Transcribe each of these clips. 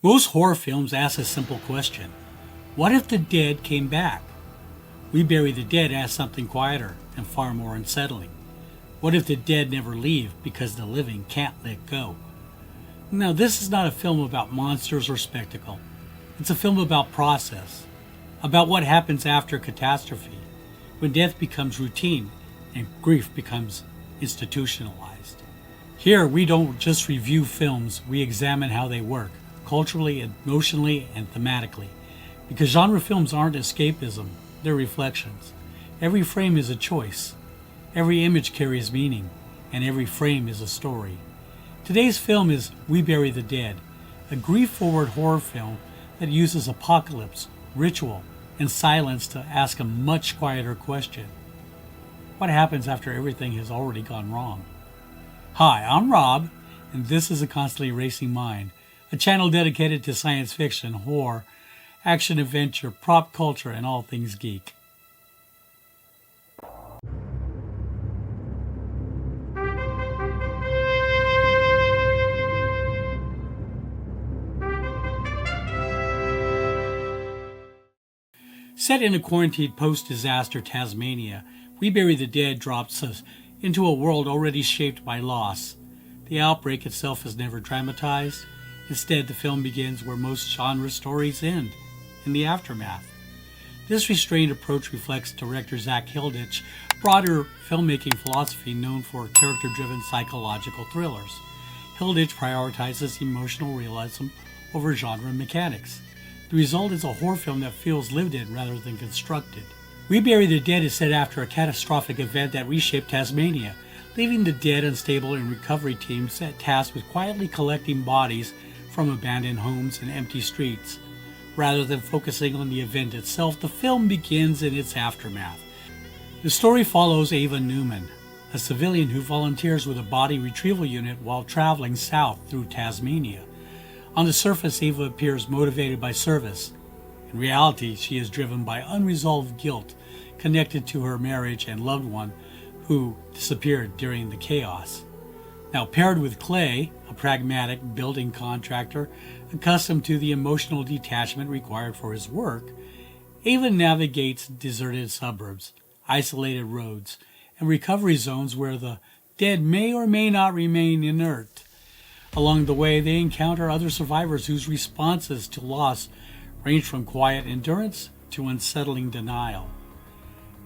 Most horror films ask a simple question. What if the dead came back? We Bury the Dead asks something quieter and far more unsettling. What if the dead never leave because the living can't let go? Now, this is not a film about monsters or spectacle. It's a film about process, about what happens after catastrophe, when death becomes routine and grief becomes institutionalized. Here, we don't just review films, we examine how they work, culturally, emotionally, and thematically. Because genre films aren't escapism, they're reflections. Every frame is a choice. Every image carries meaning, and every frame is a story. Today's film is We Bury the Dead, a grief-forward horror film that uses apocalypse, ritual, and silence to ask a much quieter question. What happens after everything has already gone wrong? Hi, I'm Rob, and this is A Constantly Racing Mind, a channel dedicated to science fiction, horror, action adventure, prop culture, and all things geek. Set in a quarantined post-disaster Tasmania, We Bury the Dead drops us into a world already shaped by loss. The outbreak itself is never dramatized. Instead, the film begins where most genre stories end, in the aftermath. This restrained approach reflects director Zach Hilditch's broader filmmaking philosophy known for character-driven psychological thrillers. Hilditch prioritizes emotional realism over genre mechanics. The result is a horror film that feels lived in rather than constructed. We Bury the Dead is set after a catastrophic event that reshaped Tasmania, leaving the dead, unstable, and recovery team set tasked with quietly collecting bodies from abandoned homes and empty streets. Rather than focusing on the event itself, the film begins in its aftermath. The story follows Ava Newman, a civilian who volunteers with a body retrieval unit while traveling south through Tasmania. On the surface, Ava appears motivated by service. In reality, she is driven by unresolved guilt connected to her marriage and loved one who disappeared during the chaos. Now, paired with Clay, a pragmatic building contractor accustomed to the emotional detachment required for his work, Ava navigates deserted suburbs, isolated roads, and recovery zones where the dead may or may not remain inert. Along the way, they encounter other survivors whose responses to loss range from quiet endurance to unsettling denial.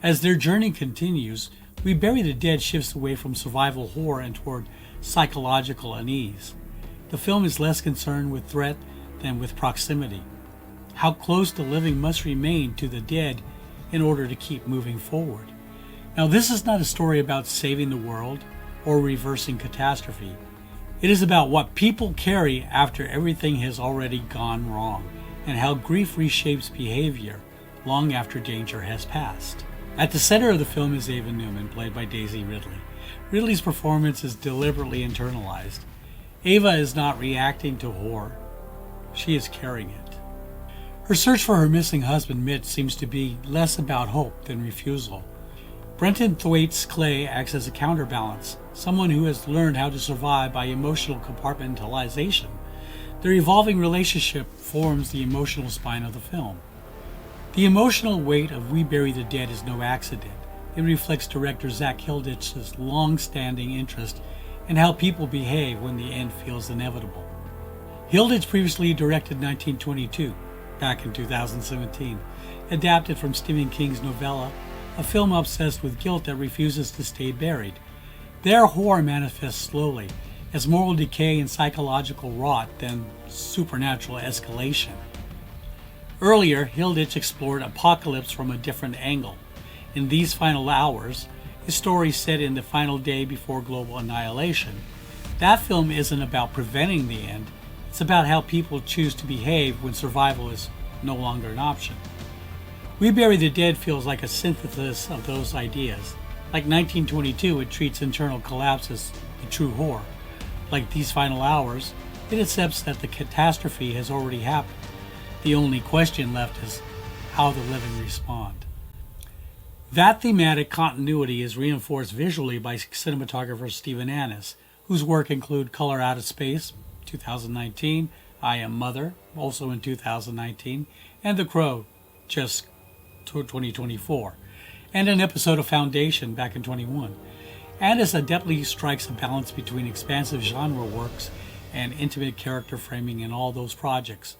As their journey continues, We Bury the Dead shifts away from survival horror and toward psychological unease. The film is less concerned with threat than with proximity. How close the living must remain to the dead in order to keep moving forward. Now, this is not a story about saving the world or reversing catastrophe. It is about what people carry after everything has already gone wrong, and how grief reshapes behavior long after danger has passed. At the center of the film is Ava Newman, played by Daisy Ridley. Ridley's performance is deliberately internalized. Ava is not reacting to horror. She is carrying it. Her search for her missing husband, Mitch, seems to be less about hope than refusal. Brenton Thwaites Clay acts as a counterbalance, someone who has learned how to survive by emotional compartmentalization. Their evolving relationship forms the emotional spine of the film. The emotional weight of We Bury the Dead is no accident. It reflects director Zach Hilditch's long-standing interest in how people behave when the end feels inevitable. Hilditch previously directed 1922, back in 2017, adapted from Stephen King's novella, a film obsessed with guilt that refuses to stay buried. Their horror manifests slowly, as moral decay and psychological rot than supernatural escalation. Earlier, Hilditch explored apocalypse from a different angle. In These Final Hours, a story set in the final day before global annihilation, that film isn't about preventing the end, it's about how people choose to behave when survival is no longer an option. We Bury the Dead feels like a synthesis of those ideas. Like 1922, it treats internal collapse as the true horror. Like These Final Hours, it accepts that the catastrophe has already happened. The only question left is how the living respond. That thematic continuity is reinforced visually by cinematographer Stephen Annis, whose work include Color Out of Space, 2019, I Am Mother, also in 2019, and The Crow, just 2024, and an episode of Foundation back in 21. And as adeptly strikes a balance between expansive genre works and intimate character framing in all those projects.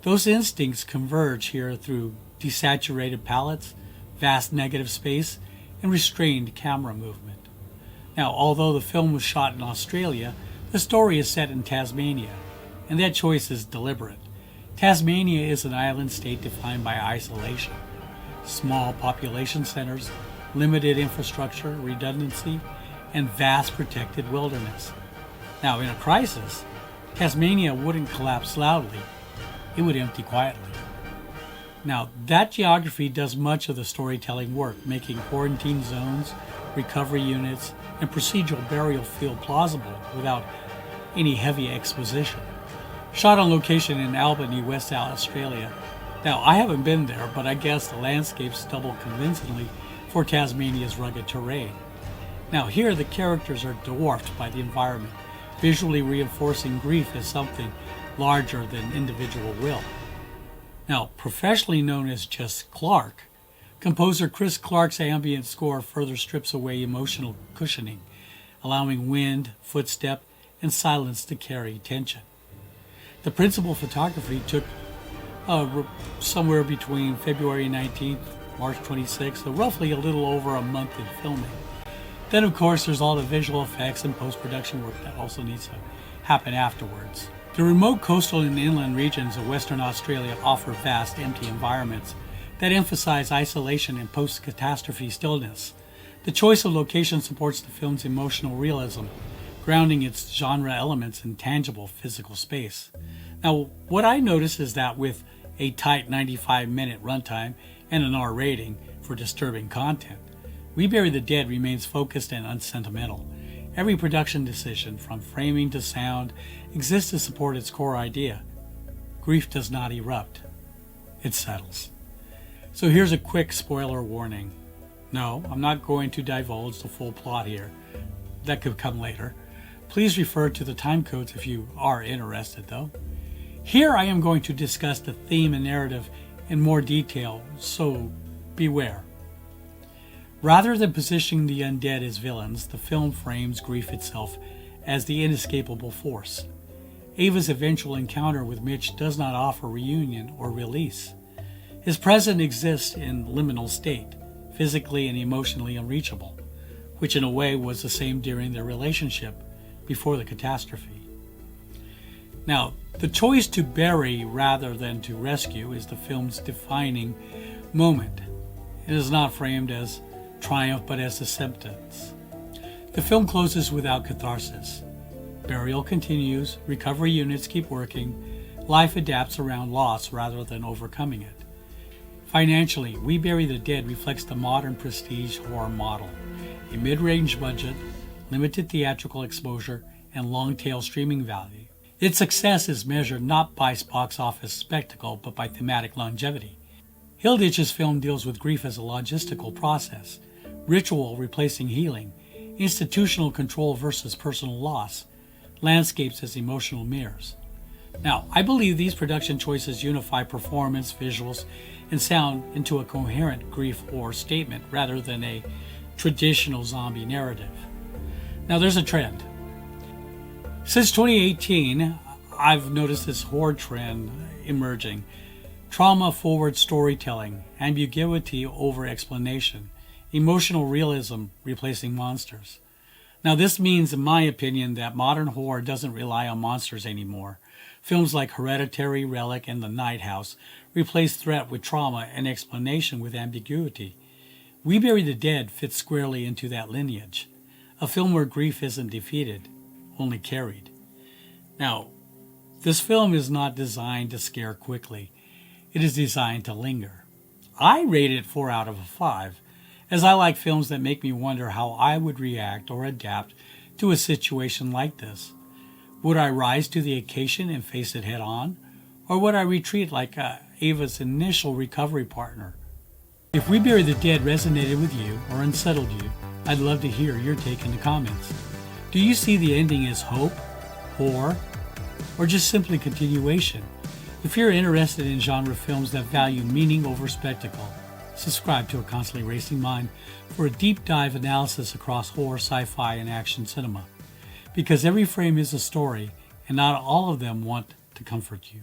Those instincts converge here through desaturated palettes, vast negative space, and restrained camera movement. Now, although the film was shot in Australia, the story is set in Tasmania, and that choice is deliberate. Tasmania is an island state defined by isolation, small population centers, limited infrastructure, redundancy, and vast protected wilderness. Now, in a crisis, Tasmania wouldn't collapse loudly, it would empty quietly. Now, that geography does much of the storytelling work, making quarantine zones, recovery units, and procedural burial feel plausible without any heavy exposition. Shot on location in Albany, West Australia. Now, I haven't been there, but I guess the landscapes double convincingly for Tasmania's rugged terrain. Now, here the characters are dwarfed by the environment, visually reinforcing grief as something larger than individual will. Now, professionally known as just Clark, composer Chris Clark's ambient score further strips away emotional cushioning, allowing wind, footstep, and silence to carry tension. The principal photography took somewhere between February 19th, March 26th, so roughly a little over a month in filming. Then, of course, there's all the visual effects and post-production work that also needs to happen afterwards. The remote coastal and inland regions of Western Australia offer vast, empty environments that emphasize isolation and post-catastrophe stillness. The choice of location supports the film's emotional realism, grounding its genre elements in tangible physical space. Now, what I notice is that with a tight 95-minute runtime and an R rating for disturbing content, We Bury the Dead remains focused and unsentimental. Every production decision, from framing to sound, exists to support its core idea. Grief does not erupt. It settles. So here's a quick spoiler warning. No, I'm not going to divulge the full plot here. That could come later. Please refer to the time codes if you are interested, though. Here I am going to discuss the theme and narrative in more detail, so beware. Rather than positioning the undead as villains, the film frames grief itself as the inescapable force. Ava's eventual encounter with Mitch does not offer reunion or release. His present exists in liminal state, physically and emotionally unreachable, which in a way was the same during their relationship before the catastrophe. Now, the choice to bury rather than to rescue is the film's defining moment. It is not framed as triumph but as acceptance. The film closes without catharsis. Burial continues, recovery units keep working, life adapts around loss rather than overcoming it. Financially, We Bury the Dead reflects the modern prestige horror model, a mid-range budget, limited theatrical exposure, and long-tail streaming value. Its success is measured not by box office spectacle but by thematic longevity. Hilditch's film deals with grief as a logistical process, ritual replacing healing, institutional control versus personal loss, landscapes as emotional mirrors. Now, I believe these production choices unify performance, visuals, and sound into a coherent grief horror statement rather than a traditional zombie narrative. Now, there's a trend. Since 2018, I've noticed this horror trend emerging. Trauma-forward storytelling, ambiguity over explanation, emotional realism replacing monsters. Now, this means, in my opinion, that modern horror doesn't rely on monsters anymore. Films like Hereditary, Relic, and The Night House replace threat with trauma and explanation with ambiguity. We Bury the Dead fits squarely into that lineage, a film where grief isn't defeated, only carried. Now, this film is not designed to scare quickly. It is designed to linger. I rate it 4 out of 5, as I like films that make me wonder how I would react or adapt to a situation like this. Would I rise to the occasion and face it head on? Or would I retreat like Ava's initial recovery partner? If We Bury the Dead resonated with you or unsettled you, I'd love to hear your take in the comments. Do you see the ending as hope, horror, or just simply continuation. If you're interested in genre films that value meaning over spectacle, subscribe to A Constantly Racing Mind for a deep dive analysis across horror, sci-fi, and action cinema. Because every frame is a story, and not all of them want to comfort you.